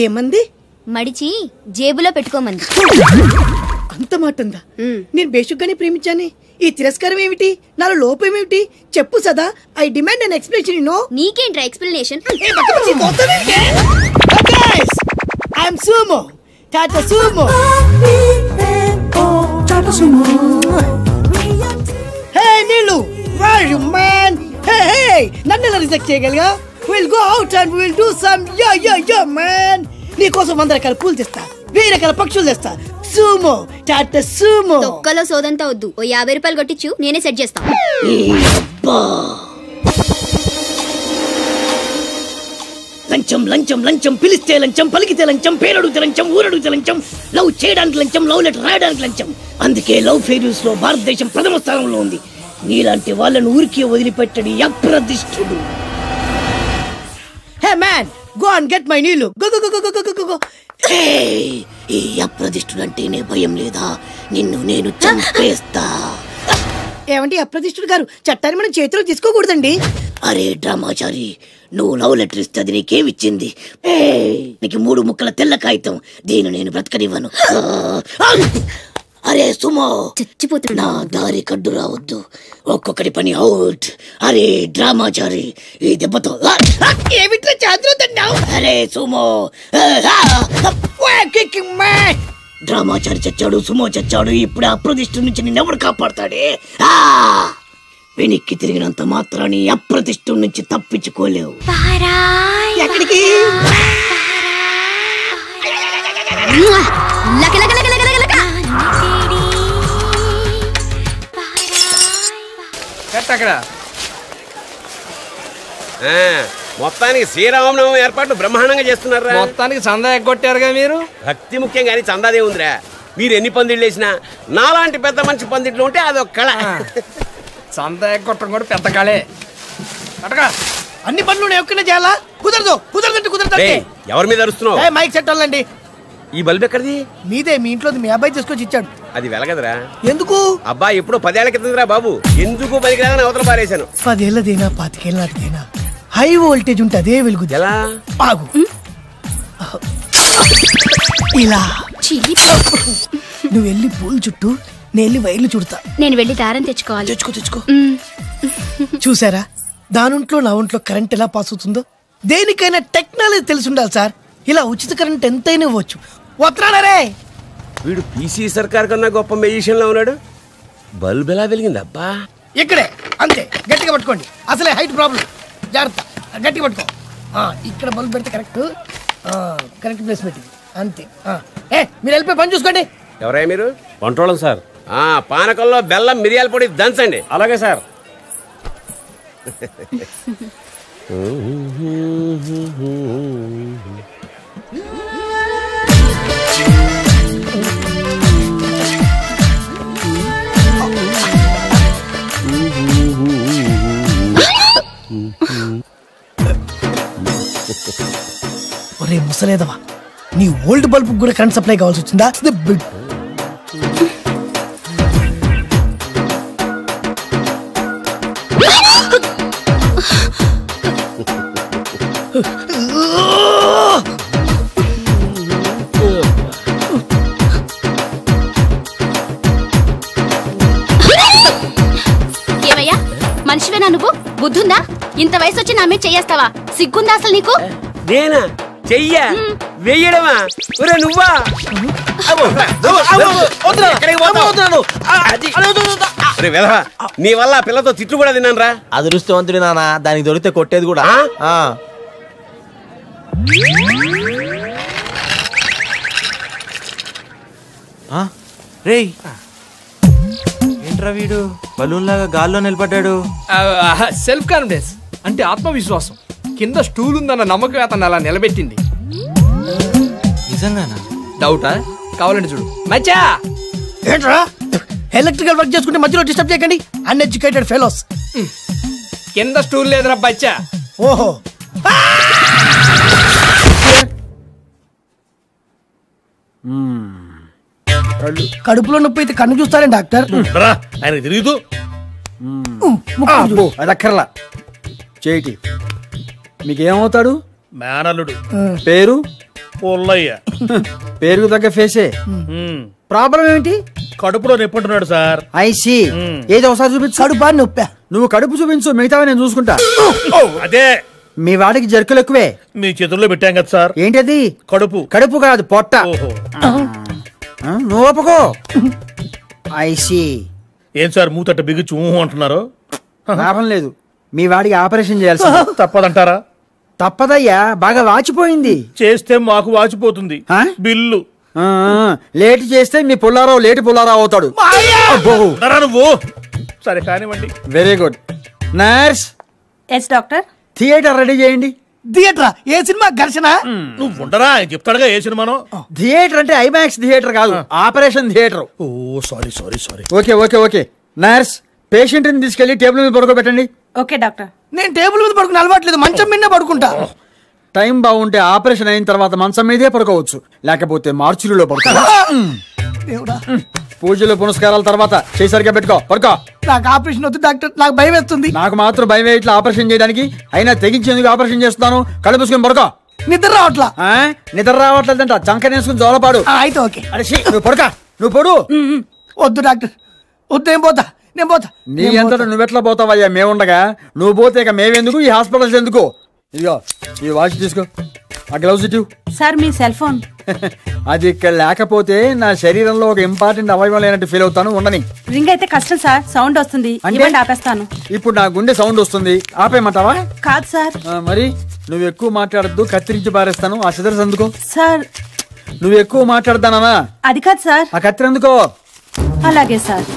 ఏమంది? మడిచి జేబులో పెట్టుకోమంది. అంత మాట ఉందా? నేను బేషుగ్గానే ప్రేమించానే. ఈ తిరస్కారం ఏమిటి? నాలో లోపం ఏమిటి? చెప్పు Sada. I demand an explanation. No నీకేంట్రా explanation? I'm Sumo, Tata Sumo. Hey Neelu, where are you man? Hey, నన్ను ఎలా రిజెక్ట్ చేయగలిగా? We'll go out and we'll do some yeah man. నీకోసం 100 రకాల పూలు తెస్తా, 1000 రకాల పక్షులు తెస్తా. Sumo, Tata Sumo. తొక్కలో సోదంతా వద్దు. ఓ 50 రూపాయలు కొట్టించు, నేనే సెట్ చేస్తా. లంచం లంచం లంచం, పిలిస్తే లంచం, పలికితే లంచం, పేరడుగుతే లంచం, ఊరడుగుతే లంచం, లవ్ చేయడానికి లంచం, లవ్ లెటర్ రాయడానికి లంచం. అందుకే లవ్ ఫెయిల్యూర్స్ లో భారతదేశం ప్రథమ స్థానంలో ఉంది. నీలాంటి వాళ్ళను ఊరికే వదిలిపెట్టడి అప్రదిష్టుడు. Hey man, go and get my నీళ్ళు. Go go go go go go. ఈ అప్రదిష్టుడు అంటేనే భయం లేదా? నిన్ను నేను చంపేస్తా. ఏమంటే అప్రదిష్టుడు గారు, చట్టాన్ని మనం చేతిలో తీసుకోకూడదండి. అరే డ్రామాచారి, నువ్వు లవ్ లెటర్ ఇస్తే అది నీకేమిచ్చింది? నీకు 3 ముక్కల తెల్ల కాగితం. దీన్ని నేను బ్రతకనివ్వను. అరే సుమో, చచ్చిపోతున్నా. నా దారి కడ్డు రావద్దు. ఒక్కొక్కటి పని అవుట్. అరే డ్రామాచారి, ఈ దెబ్బతో ఏమిట్లా చాతురుతున్నావు? అరే సుమో, డ్రామాచారి చచ్చాడు, సుమో చచ్చాడు. ఇప్పుడు అప్రతిష్ఠ నుంచి నిన్నెవడు కాపాడతాడే? వెనక్కి తిరిగినంత మాత్రాన్ని అప్రతిష్ఠ నుంచి తప్పించుకోలేవు. ఎక్కడికి? మొత్తానికి శ్రీరామనవమి ఏర్పాట్లు బ్రహ్మాండంగా చేస్తున్నారా? మొత్తానికి చందా ఎగ్గొట్టారుగా మీరు. భక్తి ముఖ్యం కానీ చందాదే ఉందిరా. మీరు ఎన్ని పందిళ్ళు వేసినా నాలాంటి పెద్ద మంచి పందిట్లు ఉంటే అదొక కళ. చందా ఎగ్గొట్టడం కూడా పెద్ద కళే. అటగా అన్ని పనులు ఒక్కనే చేయాలా? కుదరదు, కుదరదంటే కుదరదు. ఎవరి మీద అరుస్తున్నావు? మైక్ సెట్ వాళ్ళండి. ఈ బల్బ్ ఎక్కడిది? మీదే, మీ ఇంట్లో మీ అబ్బాయి తీసుకొచ్చి ఇచ్చాడు. అది వెలగదరా? ఎందుకు? అబ్బా ఎప్పుడో 10 ఏళ్ల క్రితంరా బాబు. ఎందుకు పనికిరాదని అవతల పారేశాను. 10 ఏళ్ళదేనా 25 ఏళ్ళ నాటిదేనా హై వోల్టేజ్ ఉంటే అదే వెలుగు. ఎలా? ఆగు. ఇలా నువ్వు వెళ్ళి పూలు చుట్టూ, నేను వెళ్ళి వైర్లు చుడతా. నేను వెళ్ళి దారం తెచ్చుకోవాలి. తెచ్చుకో. చూసారా, దానింట్లో నా ఒంట్లో కరెంట్ ఎలా పాస్ అవుతుందో? దేనికైనా టెక్నాలజీ తెలిసి ఉండాలి సార్. ఇలా ఉచిత కరెంట్ ఎంతైనా ఇవ్వచ్చు. వస్తున్నాడే. వీడు పీసీ సర్కార్ కన్నా గొప్ప మెజిషియన్ లో ఉన్నాడు. బల్బ్ ఎలా వెలిగింది అబ్బా? ఇక్కడే అంతే. గట్టిగా పట్టుకోండి, అసలే హైట్ ప్రాబ్లం. జాగ్రత్త, గట్టిగా పట్టుకో. ఇక్కడ బల్బ్ పెడితే కరెక్ట్ ప్లేస్ పెట్టింది అంతే. మీరు వెళ్ళిపోయి పని చూసుకోండి. ఎవరయ్యా మీరు? వంటోళం సార్. పానకంలో బెల్లం మిరియాల పొడి దంచండి. అలాగే సార్. ఒరే ముసలేదవా, నీ ఓల్డ్ బల్బ్ కూడా కరెంట్ సప్లై కావాల్సి వచ్చిందా? ఏమయ్యా, మనిషివేనా నువ్వు? బుద్ధుందా? ఇంత వయసు వచ్చి నా మీద చెయ్యేస్తావా? సిగ్గుందా అసలు నీకు? నేనా చెయ్యా వెయ్యడమా? ఒరే నువ్వా? నీ వల్ల పిల్లతో తిట్లు కూడా తిన్నాను రా. అదృష్టవంతుడి నాన్న, దానికి దొరికితే కొట్టేది కూడా. రేయ్, ఏంట్రా వీడు బలూన్ లాగా గాల్లో నిలబడ్డాడు? సెల్ఫ్ కాన్ఫిడెన్స్ అంటే ఆత్మవిశ్వాసం. కింద స్టూల్ ఉందన్న నమ్మకం అతను అలా నిలబెట్టింది. నిజంగానా? డౌటా? కావాలంటే చూడు. మచ్చా ఏంట్రా ఎలక్ట్రికల్ వర్క్ చేసుకుంటే మధ్యలో డిస్టర్బ్ చేయకండి. Uneducated fellows. కింద స్టూల్ లేదురా బచ్చా. ఓహో, కడుపులో నొప్పి అయితే కన్ను చూస్తారే డాక్టర్. ఆయనకు తిరుగుతూ అది అక్కర్లా. చేయిటి మీకేమవుతాడు? మేనల్లుడు. పేరు? పుల్లయ్య. పేరుకు తగ్గ ఫేసే. ప్రాబ్లం ఏంటి? కడుపులో నొప్పుంటున్నాడు సార్. ఐసి ఏదో ఒకసారి చూపించు. కడుపా నొప్పా? నువ్వు కడుపు చూపించు, మిగతావి నేను చూసుకుంటా. అదే మీ వాడికి జర్కులు ఎక్కువే. మీ చేతుల్లో పెట్టాం కదా సార్. ఏంటది? కడుపు. కడుపు కాదు, పొట్ట. నువ్వు ఒప్పుకో. ఐసి. ఏం సార్ మూతట్ట బిగుచు అంటున్నారు? లాభం లేదు, మీ వాడికి ఆపరేషన్ చేయాల్సి. తప్పదంటారా? తప్పదయ్యా, బాగా వాచిపోయింది. చేస్తే మాకు వాచిపోతుంది బిల్లు. లేట్ చేస్తే మీ పుల్లారావు లేటి పుల్లారావు అవుతాడు. నువ్వు సరే కానివ్వండి. Very good. Nurse. Yes doctor. Theatre ready చేయండి. థియేటరా? ఏ సినిమా? ఘర్షణ? నువ్వు ఉండరా, చెప్తాడుగా ఏ సినిమానో. థియేటర్ అంటే ఐమాక్స్ థియేటర్ కాదు, operation theatre. Oh sorry sorry sorry. Okay okay okay. Nurse, patient ని తీసుకెళ్లి టేబుల్ మీద పడుకోబెట్టండి. Okay doctor. నేను టేబుల్ మీద పడుకుని అలవాట్లేదు, మంచం మీద పడుకుంటా. టైం బాగుంటే ఆపరేషన్ అయిన తర్వాత మంచం మీదే పడుకోవచ్చు, లేకపోతే మార్చురీలో పడుకో. పూజలు పునస్కారాల తర్వాత చేసరిగా పెట్టుకో, పడుకో. నాకు ఆపరేషన్ వద్దు డాక్టర్, నాకు భయం వేస్తుంది. నాకు మాత్రం భయం ఇట్లా ఆపరేషన్ చేయడానికి. అయినా తెగించేందుకు ఆపరేషన్ చేస్తున్నాను. కళ్ళు మూసుకొని పడుకో. నిద్ర రావట్లా. నిద్ర రావట్లేదంట, చంకనేసుకుని జోలపాడు. అయితే ఓకే. అరే నువ్వు పడుకో, నువ్వు పడు. వద్దు డాక్టర్, వద్దు. ఏం పోతా, నేను పోతా. నీ అంతటా నువ్వెట్లా పోతావయ్యా, మేముండగా. నువ్వు పోతే ఇక మేమెందుకు, ఈ హాస్పిటల్స్ ఎందుకు? ఇదిగో ఈ వాచ్ తీసుకో, ఆ గ్లౌజ్ ఇటు. సార్ మీ సెల్ ఫోన్. అది ఇక్కడ లేకపోతే నా శరీరంలో ఒక ఇంపార్టెంట్ అవయవం లేనట్టు ఫీల్ అవుతాను. ఉండని. రింగ్ అయితే కష్టం సార్, సౌండ్ వస్తుంది. ఆపేస్తాను. ఇప్పుడు నా గుండె సౌండ్ వస్తుంది, ఆపేయమంటావా? కాదు సార్. మరి నువ్వు ఎక్కువ మాట్లాడద్దు, కత్తిరించి పారేస్తాను. ఆ సిదర్స్ అందుకో. సార్ నువ్వు ఎక్కువ మాట్లాడతానా? అది కాదు సార్. ఆ కత్తిరి అందుకో. అలాగే సార్.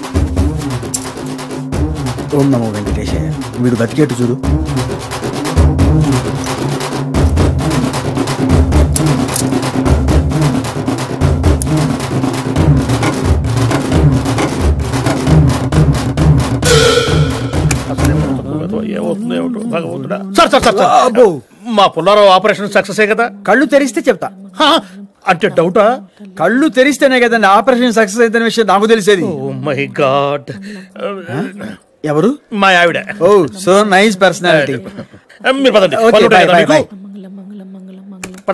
ఓం నమో వెంకటేశయ్య. వీడు బతికేట్టు చూడు. మా పుల్లారావు ఆపరేషన్ సక్సెస్ కదా? కళ్ళు తెరిస్తే చెప్తా. అంటే డౌటా? కళ్ళు తెరిస్తేనే కదండి ఆపరేషన్ సక్సెస్ అయిన విషయం నాకు తెలిసేది. Oh my god. ఎవరు? మా ఆవిడ. Oh so nice personality. మీరు పదండి.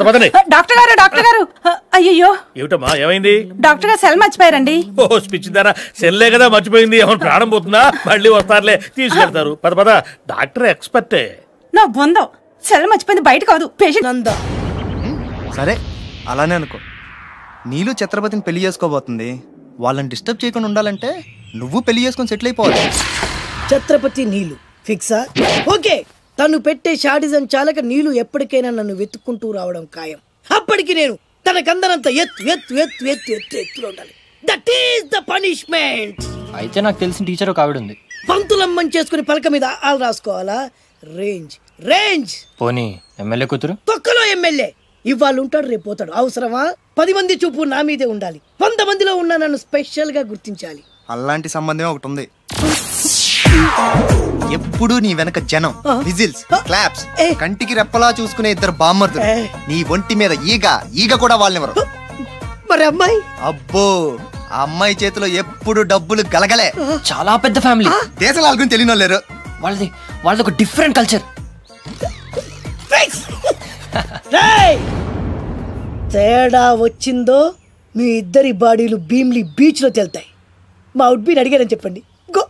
పదండి. డాక్టర్ గారు, డాక్టర్ గారు. అయ్యో ఏమిటమ్మా, ఏమైంది? డాక్టర్ గారు సెల్ మర్చిపోయారండి. ఓ స్పిచ్ దారా, సెల్లే కదా మర్చిపోయింది. ఏమైనా ప్రాణం పోతుందా? మళ్ళీ వస్తారులే, తీసుకెళ్తారు. పద పద, డాక్టర్ ఎక్స్పర్టే. నా బొందో, సెల్ మర్చిపోయింది, బయట కాదు, పేషెంట్ అందా. సరే అలానే అనుకో. నీళ్ళు ఛత్రపతిని పెళ్లి చేసుకోబోతుంది. వాళ్ళని డిస్టర్బ్ చేయకుండా ఉండాలంటే నువ్వు పెళ్లి చేసుకొని సెటిల్ అయిపోవాలి. ఛత్రపతి నీళ్ళు ఫిక్సా? ఓకే. తను పెట్టే షాడిజం చాలక నీళ్ళు ఎప్పటికైనా నన్ను వెతుక్కుంటూ రావడం ఖాయం. అప్పటికి నేను తనకందనంత ఎత్తులో ఉండాలి. That is the punishment. అయితే నాకు తెలిసిన టీచర్ ఒక ఆవిడ ఉంది. పంతులమ్మని చేసుకుని పలక మీద ఆలు రాసుకోవాలా? Range range. పోనీ ఎమ్మెల్యే కూతురు? తొక్కలో ఎమ్మెల్యే. ఇవాళ ఉంటాడు, రేపు పోతాడు. అవసరమా? 10 మంది చూపు నా మీదే ఉండాలి. 100 మందిలో ఉన్న నన్ను స్పెషల్ గా గుర్తించాలి. అలాంటి సంబంధం ఒకటి ఉంది. ఎప్పుడు నీ వెనక జనం, విజిల్స్, క్లాప్స్, కంటికి రెప్పలా చూసుకునే 2 బామ్మర్దులు. నీ ఒంటి మీద ఈగ కూడా వాళ్ళెవరు. మరి అమ్మాయి? అబ్బో, ఆ అమ్మాయి చేతిలో ఎప్పుడు డబ్బులు గలగలే. చాలా పెద్ద ఫ్యామిలీ. దేశాల గురించి తెలియని లేరు. వాళ్ళది ఒక డిఫరెంట్ కల్చర్. తేడా వచ్చిందో మీ ఇద్దరి బాడీలు భీమ్లీ బీచ్ లో తేలుతాయి. మా ఉడ్బీని అడిగారని చెప్పండి. గో.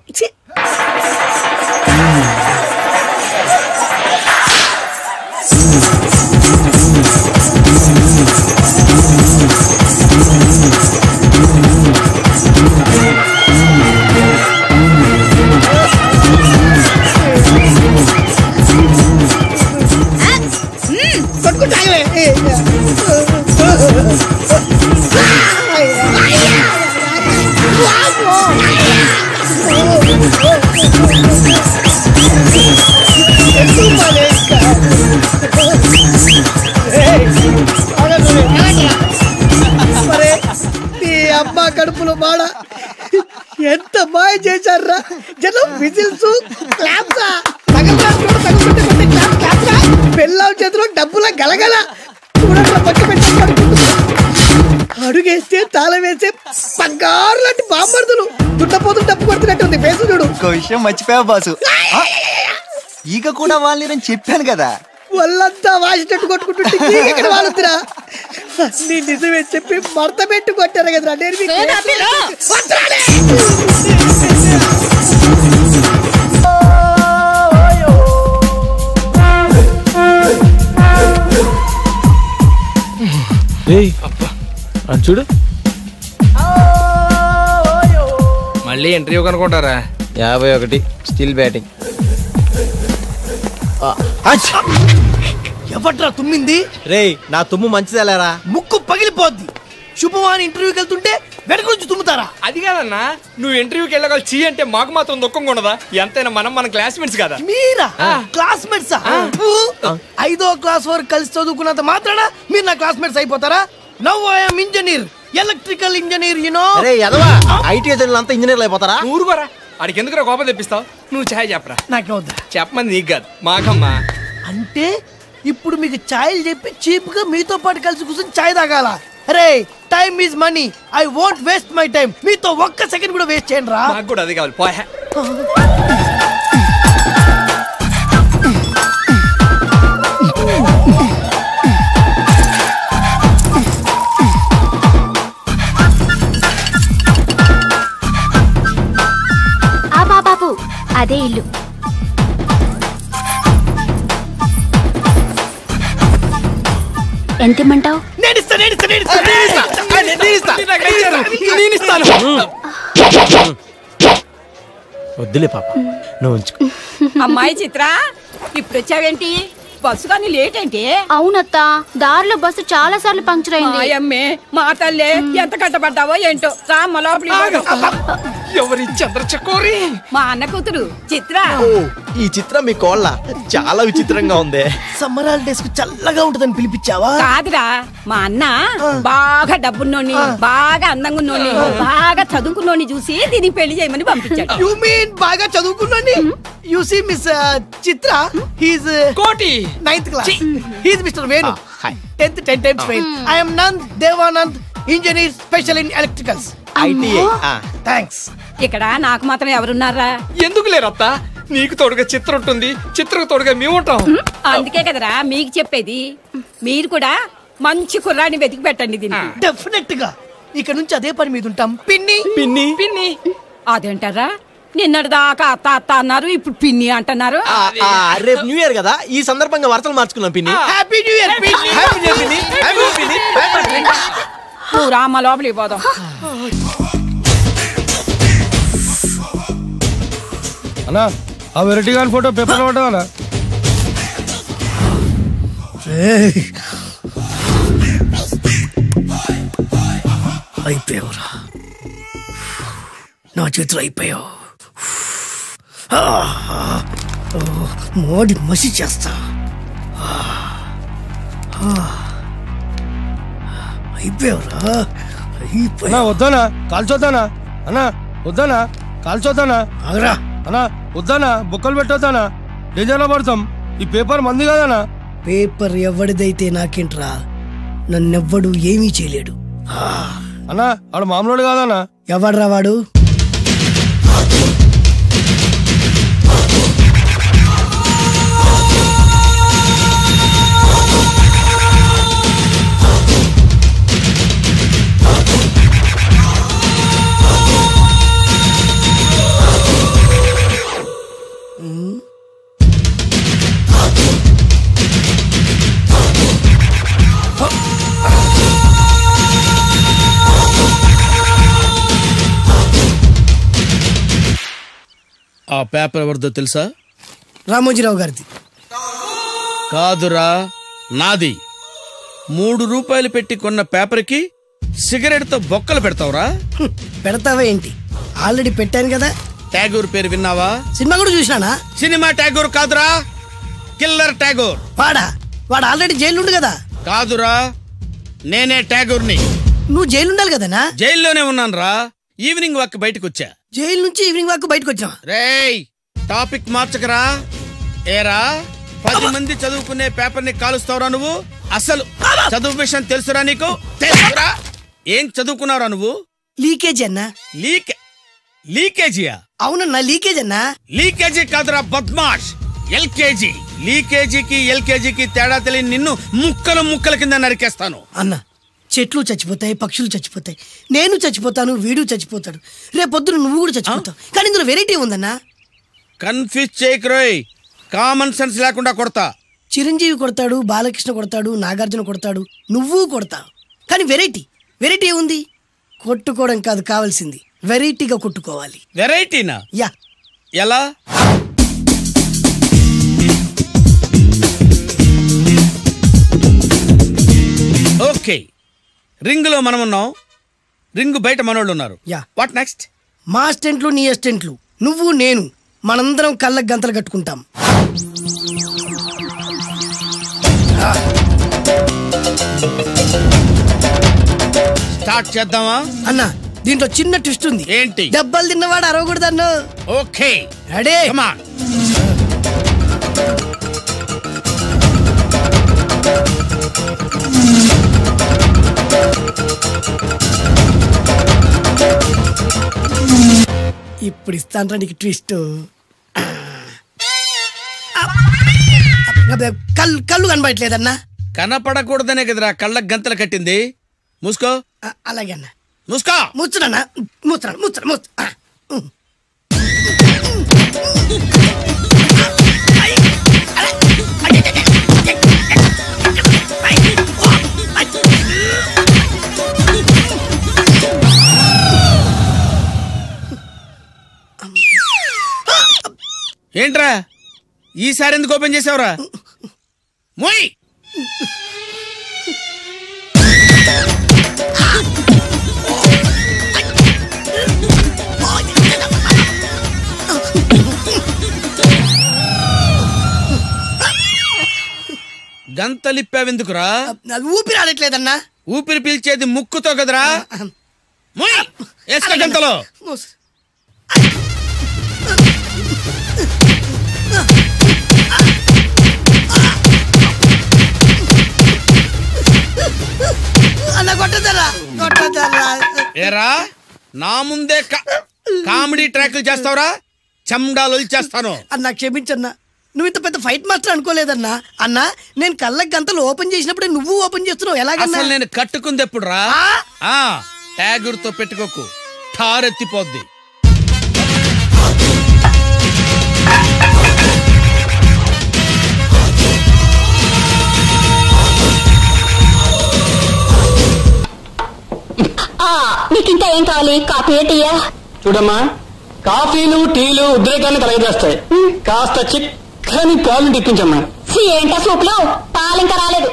అబ్బా కడుపులో బాడ ఎంత మాయ చేశారా జనం. విజిల్స్, క్లాప్స్, పెళ్ళాం చేతిలో డబ్బుల గలగల. చూడండి పక్క పెట్టి అడుగేస్తే తాళం వేసే బంగారు లాంటి బాంబర్దులు. దుట్టపోతులు డబ్బు కొడుతున్నట్టుంది ఫేసు చూడు. ఇంకో విషయం మర్చిపోయావు బాసు, ఈగ కూడా వాళ్ళని చెప్పాను కదా. వాళ్ళంతా వాసినట్టు కొట్టుకుంటుంటే వాళ్ళురా. నీ నిజమే చెప్పి మడత పెట్టి కొట్టారు కదరా నేను చూడు మళ్ళీ ఇంటర్వ్యూ కనుకుంటారా 51 స్టిల్ బ్యాటింగ్. ఎవట్రా తుమ్మింది? రేయ్ నా తుమ్ము మంచిదేలేరా. ముక్కు పగిలిపోద్ది. శుభవాని ఇంటర్వ్యూకి వెళ్తుంటే వెనక నుంచి తుమ్ముతారా? అది కాదన్నా, నువ్వు ఇంటర్వ్యూకి వెళ్ళగల చీ అంటే మాకు మాత్రం దుఃఖంగా ఉండదా? ఎంతైనా మన క్లాస్మేట్స్ కదా. మీరా క్లాస్మేట్సా? 5వ క్లాస్ వరకు కలిసి చదువుకున్నంత మాత్రాన మీరు నా క్లాస్మేట్స్ అయిపోతారా? Now I am engineer, electrical engineer. IT అంతా ఇంజనీర్లు అయిపోతారా? ఊరుకోరా, ఆడికి ఎందుకు కోపం తెప్పిస్తావు? నువ్వు ఛాయ్ చెప్పరా. నాకే వద్దా? చెప్పమంది నీకు కాదు మాకమ్మా. అంటే ఇప్పుడు మీకు ఛాయలు చెప్పి చీప్ గా మీతో పాటు కలిసి కూర్చొని ఛాయ్ తాగాల? అరే time is money, I won't waste my time. మీతో ఒక్క సెకండ్ కూడా వేస్ట్ చేయండి రా. నాకు కూడా అది కావాలి. పోయా బాబు, అదే ఇల్లు. ఎంత ఇమ్మంటావు? వద్దులే పాప, నువ్వు ఉంచుకో. అమ్మాయి చిత్ర, ఇప్పుడు వచ్చావేంటి? బస్సు కానీ లేట్ ఏంటి? అవునత్తా, దారిలో బస్సు చాలా సార్లు పంక్చర్ అయింది. అమ్మే మా తల్లే, ఎంత కట్టబడ్డావో ఏంటో. రామ్మ లోపలి. ఎవరి చంద్రచకోరి? మా అన్న కూతురు చిత్ర. ఈ చిత్రం మీ కోళ్ళ చాలా విచిత్రంగా ఉంది. సమ్మర్ హాలిడేస్ కు చల్లగా ఉంటదని పిలిపించావా? కాదురా, మా అన్న బాగా డబ్బున్నోని, బాగా అందంగా ఉన్నోని, బాగా చదువుకున్నోని చూసి దీనికి పెళ్లి చేయమని పంపించాడు. యు మీన్ బాగా చదువుకున్నోని? You see miss Chitra, he's Koti 9th క్లాస్. He's mister Venu, 10th 10 times fail. I am Nand Devanand, engineer special in electricals. ITI. Thanks. ఇక్కడ నాకు మాత్రం ఎవరున్నారా? ఎందుకు లేరత్తా? నీకు తోడుగా చిత్ర ఉంటుంది, చిత్రకు తోడుగా మేము ఉంటాం. అందుకే కదరా మీకు చెప్పేది. మీరు కూడా మంచి కుర్రాన్ని వెతికి పెట్టండి దీనికి. డెఫినెట్ గా ఇక నుంచి అదే పని మీద ఉంటాం. పిన్ని పిన్ని పిన్ని అదేంటారా? నిన్నటి దాకా అత్త అత్త అన్నారు, ఇప్పుడు పిన్ని అంటున్నారు. రేపు న్యూ ఇయర్ కదా, ఈ సందర్భంగా వార్తలు మార్చుకున్నాం పిన్ని. హ్యాపీ న్యూ ఇయర్ పిన్ని. హ్యాపీ న్యూ ఇయర్ పిన్ని. హ్యాపీ న్యూ ఇయర్ పిన్ని. నువ్వు రామ్మ లోపలికి పోదాం. అన్నా ఆ వెరైటీ గాని ఫోటో పేపర్ లో పడ్డా. అయిపోయావురా నా చేతులు, అయిపోయావు. మోడి మసి చేస్తా. అయిపోయావురా, అన్నా వద్దానా కాల్చొద్దానా? అన్నా వద్దానా కాల్చొద్దానా? ఆగరా అన్నా వద్దానా, బొక్కలు పెట్టొద్దానా? డేంజర్లో పడతాం. ఈ పేపర్ మంది కదనా? పేపర్ ఎవడిదైతే నాకేంట్రా, నన్నెవ్వడు ఏమీ చేయలేడు. అన్నా ఆడు మామూలు కాదన్నా. ఎవడ్రా వాడు? ఆ పేపర్ ఎవరిదో తెలుసా? రామోజీరావు గారిది. కాదురా, నాది. 3 రూపాయలు పెట్టి కొన్న పేపర్కి సిగరెట్ తో బొక్కలు పెడతావురా? పెడతావా ఏంటి? ఆల్రెడీ పెట్టాను కదా. ట్యాగూర్ పేరు విన్నావా? సినిమా కూడా చూసినానా? సినిమా ట్యాగూర్ కాదురా, కిల్లర్ ట్యాగూర్. వాడు ఆల్రెడీ జైలు ఉండు కదా. కాదురా, నేనే ట్యాగూర్ని. నువ్వు జైలు ఉండాలి కదనా? జైల్లోనే ఉన్నాను రా. ఈవినింగ్ వాక్ బయటకు వచ్చా. జైలు నుంచి ఈవినింగ్ వాక్ బయటకు వచ్చా. రేయ్ టాపిక్ మార్చకరా. ఏరా 10 మంది చదువుకునే పేపర్ ని కాలుస్తావురా నువ్వు? అసలు చదువు విషయం తెలుసురా నీకు? తెలుసురా? ఏం చదువుకున్నావురా నువ్వు? లీకేజీ అన్నా. లీకేజీయా? అవునన్నా లీకేజ్ అన్నా. లీకేజీ కాదురా బద్మాష్, ఎల్కేజీ. లీకేజీకి ఎల్కేజీకి తేడా తెలియని నిన్ను ముక్కల ముక్కల కింద నరికేస్తాను. అన్నా చెట్లు చచ్చిపోతాయి, పక్షులు చచ్చిపోతాయి, నేను చచ్చిపోతాను, వీడు చచ్చిపోతాడు, రేపొద్దున నువ్వు కూడా చచ్చిపోతావు. కానీ ఇందులో వెరైటీ ఉందన్నా. కన్ఫ్యూజ్ చేయకురోయ్, కామన్ సెన్స్ లేకుండా కొడతా. చిరంజీవి కొడతాడు, బాలకృష్ణ కొడతాడు, నాగార్జున కొడతాడు, నువ్వు కొడతావు. కానీ వెరైటీ ఉంది. కొట్టుకోవడం కాదు కావాల్సింది, వెరైటీగా కొట్టుకోవాలి. వెరైటీనా? యా. ఎలా? ఓకే, రింగ్ లో మనం ఉన్నాం, రింగ్ బయట మనోళ్ళు ఉన్నారు. యా. What next? మా అసిస్టెంట్లు, నీ అసిస్టెంట్లు, నువ్వు నేను, మనందరం కళ్ళకు గంతలు కట్టుకుంటాం. స్టార్ట్ చేద్దామా? అన్నా దీంట్లో చిన్న ట్విస్ట్ ఉంది. ఏంటి? దెబ్బలు తిన్నవాడు అరవకూడదు అన్న. Okay ready? Come on. ఇప్పుడు ఇస్తాను నీకు ట్విస్ట్. కళ్ళు కనబడట్లేదన్నా. కనపడకూడదనే కదరా కళ్ళకు గంతలు కట్టింది. మూసుకో. అలాగే అన్న. మూసుకో. ముచ్చునన్నా, ముచ్చు. ఏంట్రా ఈసారి ఎందుకు ఓపెన్ చేసావురా? మోయ్. గంతలిప్పావెందుకురా? ఊపిరి ఆడట్లేదన్నా. ఊపిరి పీల్చేది ముక్కుతో కదరా. మోయ్, వేసుకో గంతలో. అన్న కొట్టదరా. ఏరా నా ముందే కామెడీ ట్రాక్లు చేస్తావురా? చెమ్డాలు చేస్తాను. అన్నా క్షమించన్నా, నువ్వు ఇంత పెద్ద ఫైట్ మాస్టర్ అనుకోలేదన్నా. అన్నా నేను కళ్ళకి గంతలు ఓపెన్ చేసినప్పుడే నువ్వు ఓపెన్ చేస్తున్నావు, ఎలాగన్నా? అసలు నేను కట్టుకుంది ఎప్పుడు రా? ట్యాగుర్తో పెట్టుకోకు, ఠారెత్తిపోద్ది. నీకు ఇంకా ఏం కావాలి? కాఫీ, టీయా? చూడమ్మా, కాఫీలు టీలు ఉద్రేకాన్ని కలగజేస్తాయి. కాస్త చిక్కని పాలు తెప్పించమ్మా. ఏంటా సూప్ లో పాలు ఇంకా రాలేదు.